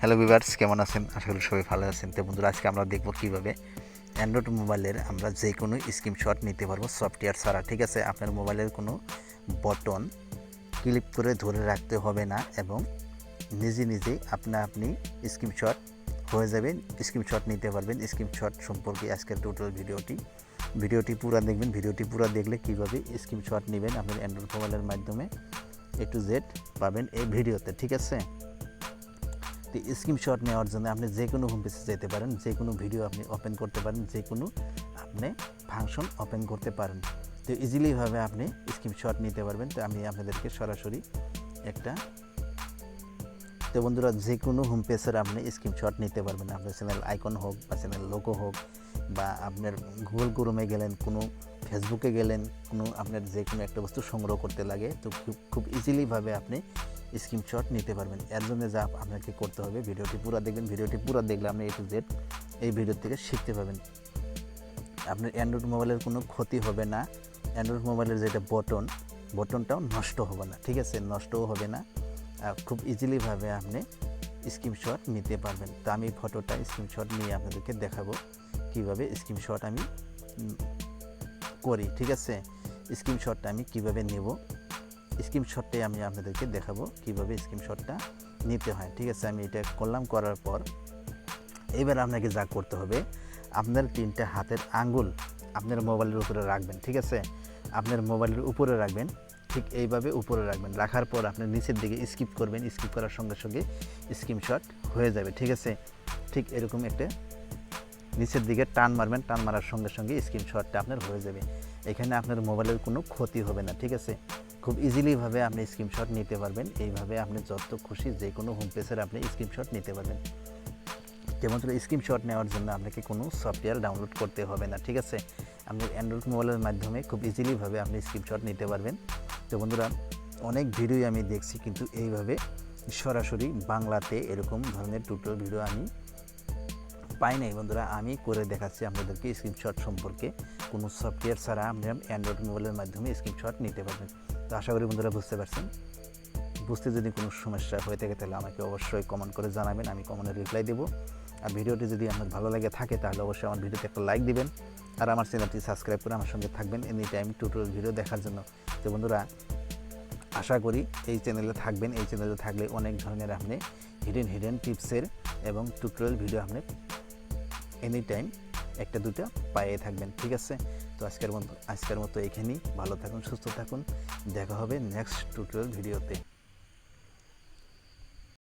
Hello viewers, কেমন আছেন? আশা করি সবাই ভালো আছেন। তো বন্ধুরা, আজকে আমরা দেখব কিভাবে অ্যান্ড্রয়েড মোবাইলের আমরা যে কোনো স্ক্রিনশট নিতে পারবো সফটওয়্যার ছাড়া। ঠিক আছে, আপনার মোবাইলের কোনো বটন ক্লিক করে ধরে রাখতে হবে না এবং নিজে নিজেই আপনি স্ক্রিনশট হয়ে যাবেন, স্ক্রিনশট নিতে পারবেন। স্ক্রিনশট সম্পর্কে আজকের টোটাল ভিডিওটি পুরো দেখবেন। ভিডিওটি পুরো দেখলে কীভাবে স্ক্রিনশট নেবেন আপনার অ্যান্ড্রয়েড মোবাইলের মাধ্যমে A to Z পাবেন এই ভিডিওতে। ঠিক আছে, তো স্ক্রিনশট নেওয়ার জন্য আপনি যে কোনো হোম পেজে যেতে পারেন, যে কোনো ভিডিও আপনি ওপেন করতে পারেন, যে কোনো আপনি ফাংশন ওপেন করতে পারেন। তো ইজিলিভাবে আপনি স্ক্রিনশট নিতে পারবেন। তো আমি আপনাদেরকে সরাসরি একটা তো বন্ধুরা, যে কোনো হোম পেজের আপনি স্ক্রিনশট নিতে পারবেন। আপনার চ্যানেল আইকন হোক বা চ্যানেল লোগো হোক, বা আপনার গুগল ক্রোমে গেলেন, কোনো ফেসবুকে গেলেন, কোনো আপনার যে কোনো একটা বস্তু সংগ্রহ করতে লাগে, তো খুব ইজিলিভাবে আপনি স্ক্রিনশট নিতে পারবেন। এর জন্য যা আপনাকে করতে হবে, ভিডিওটি পুরো দেখবেন। ভিডিওটি পুরো দেখলে আপনি A to Z এই ভিডিও থেকে শিখতে পাবেন। আপনার অ্যান্ড্রয়েড মোবাইলের কোনো ক্ষতি হবে না। অ্যান্ড্রয়েড মোবাইলের যেটা বটনটাও নষ্ট হবে না। ঠিক আছে, নষ্টও হবে না। খুব ইজিলিভাবে আপনি স্ক্রিনশট নিতে পারবেন। তো আমি ফটোটা স্ক্রিনশট নিয়ে আপনাদেরকে দেখাবো কীভাবে স্ক্রিনশট আমি করি। ঠিক আছে, স্ক্রিনশটটা আমি কীভাবে নেব, স্ক্রিনশটটাই আমি আপনাদেরকে দেখাবো কীভাবে স্ক্রিনশটটা নিতে হয়। ঠিক আছে, আমি এটা করলাম। করার পর এবার আপনাকে যা করতে হবে, আপনার 3টা হাতের আঙ্গুল আপনার মোবাইলের উপরে রাখবেন। ঠিক আছে, আপনার মোবাইলের উপরে রাখবেন, ঠিক এইভাবে উপরে রাখবেন। রাখার পর আপনি নিচের দিকে স্কিপ করবেন। স্কিপ করার সঙ্গে সঙ্গে স্ক্রিনশট হয়ে যাবে। ঠিক আছে, ঠিক এরকম একটা নিচের দিকে টান মারবেন। টান মারার সঙ্গে সঙ্গে স্ক্রিনশটটা আপনার হয়ে যাবে। এখানে আপনার মোবাইলের কোনো ক্ষতি হবে না। ঠিক আছে, খুব ইজিলিভাবে আপনি স্ক্রিনশট নিতে পারবেন। এইভাবে আপনি যত খুশি যে কোনো হোম পেজের আপনি স্ক্রিনশট নিতে পারবেন। যেমন স্ক্রিনশট নেওয়ার জন্য আপনাকে কোনো সফটওয়্যার ডাউনলোড করতে হবে না। ঠিক আছে, আপনি অ্যান্ড্রয়েড মোবাইলের মাধ্যমে খুব ইজিলিভাবে আপনি স্ক্রিনশট নিতে পারবেন। তো বন্ধুরা, অনেক ভিডিওই আমি দেখছি, কিন্তু এইভাবে সরাসরি বাংলাতে এরকম ধরনের টিউটোরিয়াল ভিডিও আমি পাই নাই। বন্ধুরা, আমি করে দেখাচ্ছি আপনাদেরকে স্ক্রিনশট সম্পর্কে। কোনো সফটওয়্যার ছাড়া আপনি অ্যান্ড্রয়েড মোবাইলের মাধ্যমে স্ক্রিনশট নিতে পারবেন। তো আশা করি বন্ধুরা বুঝতে পারছেন। বুঝতে যদি কোনো সমস্যা হয়ে থাকে তাহলে আমাকে অবশ্যই কমেন্ট করে জানাবেন, আমি কমেন্টে রিপ্লাই দেবো। আর ভিডিওটি যদি আপনার ভালো লাগে থাকে তাহলে অবশ্যই আমার ভিডিওতে একটা লাইক দিবেন, আর আমার চ্যানেলটি সাবস্ক্রাইব করে আমার সঙ্গে থাকবেন এনি টাইম টিউটোরিয়াল ভিডিও দেখার জন্য। তো বন্ধুরা, আশা করি এই চ্যানেলে থাকবেন। এই চ্যানেলে থাকলে অনেক ধরনের আপনি হিডেন টিপসের এবং টিউটোরিয়াল ভিডিও আপনি এনি টাইম একটা দুটো পায়ে থাকবেন। ঠিক আছে, তো আজকের মতো এখানেই। ভালো থাকুন, সুস্থ থাকুন। দেখা হবে নেক্সট টিউটোরিয়াল ভিডিওতে।